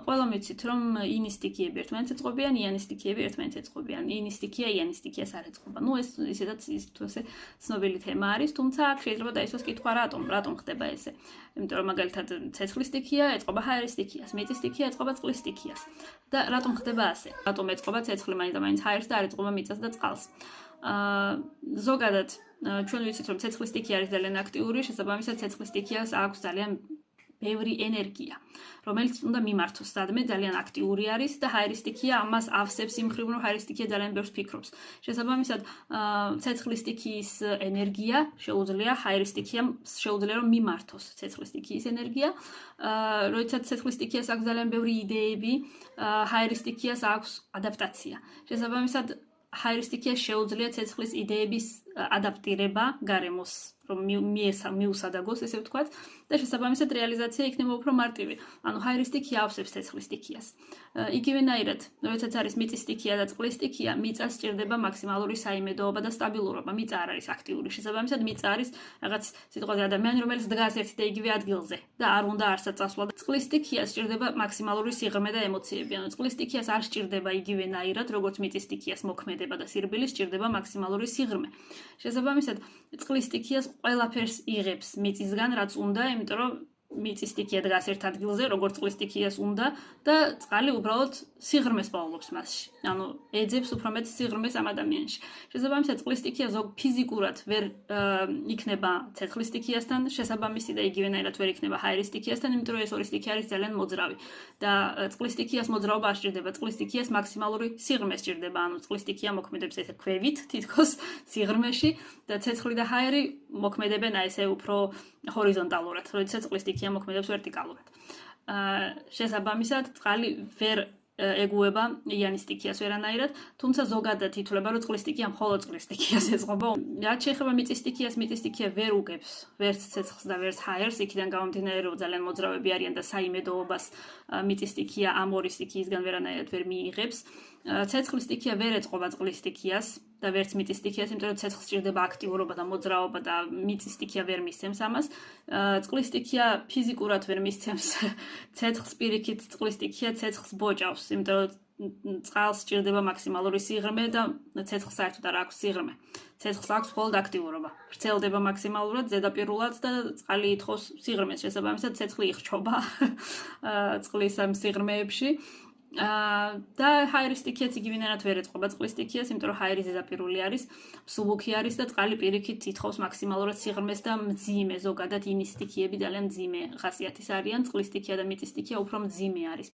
ყველამ ვიცით, რომ ინის სტიქიები ერთმანეთს ეწყობიან, იანის სტიქიები ერთმანეთს ეწყობიან. ინის სტიქია იანის სტიქიას არ ეწყობა. ეს ისედაც ისე ცნობილი თემა არის, თუმცა აქ შეიძლება დაისვას კითხვა რატომ ხდება ესე. იმიტომ რომ მაგალითად ცეცხლის სტიქია ეწყობა ჰაერის სტიქიას, მიწის სტიქია ეწყობა წყლის სტიქიას. და რატომ ხდება ასე? რატომ ეწყობა ცეცხლი მაინც ჰაერს და არ ეწყობა მიწას და წყალს? ზოგადად ჩვენ ვიცით, რომ ცეცხლის სტიქია არის ძალიან აქტიური, შესაბამისად ცეცხლის სტიქიას აქვს ძალიან ბევრი ენერგია, რომელიც უნდა მიმართოს სადმე, ძალიან აქტიური არის და ჰაერის სტიქია ამას ავსებს იმ მხრივ, რომ ჰაერის სტიქია ძალიან ბევრს ფიქრობს. შესაბამისად, ცეცხლის სტიქიის ენერგია შეუძლია ჰაერის სტიქიამ შეუძლია რომ მიმართოს ცეცხლის სტიქიის ენერგია. როდესაც ცეცხლის სტიქიას აქვს ძალიან ბევრი იდეები, ჰაერის სტიქიას აქვს ადაპტაცია. შესაბამისად, ჰაერის სტიქიას შეუძლია ცეცხლის იდეების ადაპტირება გარემოს, რომ მიუსადაგოს, ესე ვთქვათ, და შესაბამისად რეალიზაცია იქნება უფრო მარტივი. ანუ ჰაერის სტიქია ავსებს ცეცხლის სტიქიას. იგივენაირად, როდესაც არის მიწის სტიქია და წყლის სტიქია, მიწას სჭირდება მაქსიმალური საიმედოობა და სტაბილურობა. მიწა არ არის აქტიური. შესაბამისად, მიწა არის რაღაც სიტყვაზე ადამიანი, რომელიც დგას ერთ და იგივე ადგილზე და არ უნდა არსად წასვლა. წყლის სტიქიას სჭირდება მაქსიმალური სიღრმე და ემოციები. ანუ წყლის სტიქიას არ სჭირდება იგივენაირად, როგორც მიწის სტიქიას მოქმედება და სირბილი სჭირდება მაქსიმალური სიღრმე. შესაბამისად, წყლის სტიქიას ყველაფერს იღებს მიწისგან, რაც უნდა, იმიტომ რომ მიწის სტიქია დგას ერთ ადგილზე, როგორც წყლის სტიქიას უნდა და წყალი უბრალოდ სიღრმეს პოულობს მასში. ანუ ეძებს უფრო მეტ სიღრმეს ამ ადამიანში. შესაბამისად, წყლის სტიქია ფიზიკურად ვერ იქნება ცეცხლის სტიქიასთან შესაბამისი და იგივენაირად ვერ იქნება ჰაერის სტიქიასთან, იმიტომ რომ ეს ორი სტიქია არის ძალიან მოძრავი. და წყლის სტიქიას მოძრაობა არ სჭირდება, წყლის სტიქიას მაქსიმალური სიღრმე სჭირდება, ანუ წყლის სტიქია მოქმედებს ესე ქვევით, თითქოს სიღრმეში და ცეცხლი და ჰაერი მოქმედებენ ესე უფრო ჰორიზონტალურად, როდესაც წყლის სტიქია მოქმედებს ვერტიკალურად. შესაბამისად, წყალი ვერ ეგუება იანის სტიქიას ვერანაირად, თუმცა ზოგადად ითვლება, რომ წყლის სტიქია მხოლოდ წყლის სტიქიას ეწყობა. რაც შეეხება მიწის სტიქიას, მიწის სტიქია ვერ უგებს ვერც ცეცხლს და ვერც ჰაერს, იქიდან გამომდინარე, რომ ძალიან მოძრავები არიან და საიმედოობას მიწის სტიქია ამ ორი სტიქიისგან ვერანაირად ვერ მიიღებს. ცეცხლის სტიქია ვერ ეწყობა წყლის სტიქიას და ვერც მიწის სტიქიას, იმიტომ რომ ცეცხლს სჭირდება აქტიურობა და მოძრაობა და მიწის სტიქია ვერ მისცემს ამას. წყლის სტიქია ფიზიკურად ვერ მისცემს ცეცხლს, პირიქით წყლის სტიქია ცეცხლს ბოჭავს, იმიტომ რომ წყალს სჭირდება მაქსიმალური სიღრმე და ცეცხლს საერთოდ არ აქვს სიღრმე. ცეცხლს აქვს მხოლოდ აქტიურობა. ვრცელდება მაქსიმალურად, ზედაპირულად და წყალი ითხოვს სიღრმეს. შესაბამისად, ცეცხლი იხრჩობა წყლის ამ სიღრმეებში. და ჰაერის სტიქიაც იგივენაირად ვერ ეწყობა წყლის სტიქიას, იმიტომ რომ ჰაერი ზედაპირული არის, მსუბუქი არის და წყალი პირიქით ითხოვს მაქსიმალურად სიღრმეს და მძიმე. ზოგადად ინის სტიქიები ძალიან მძიმე ხასიათის არიან, წყლის სტიქია და მიწის სტიქია უფრო მძიმე არის.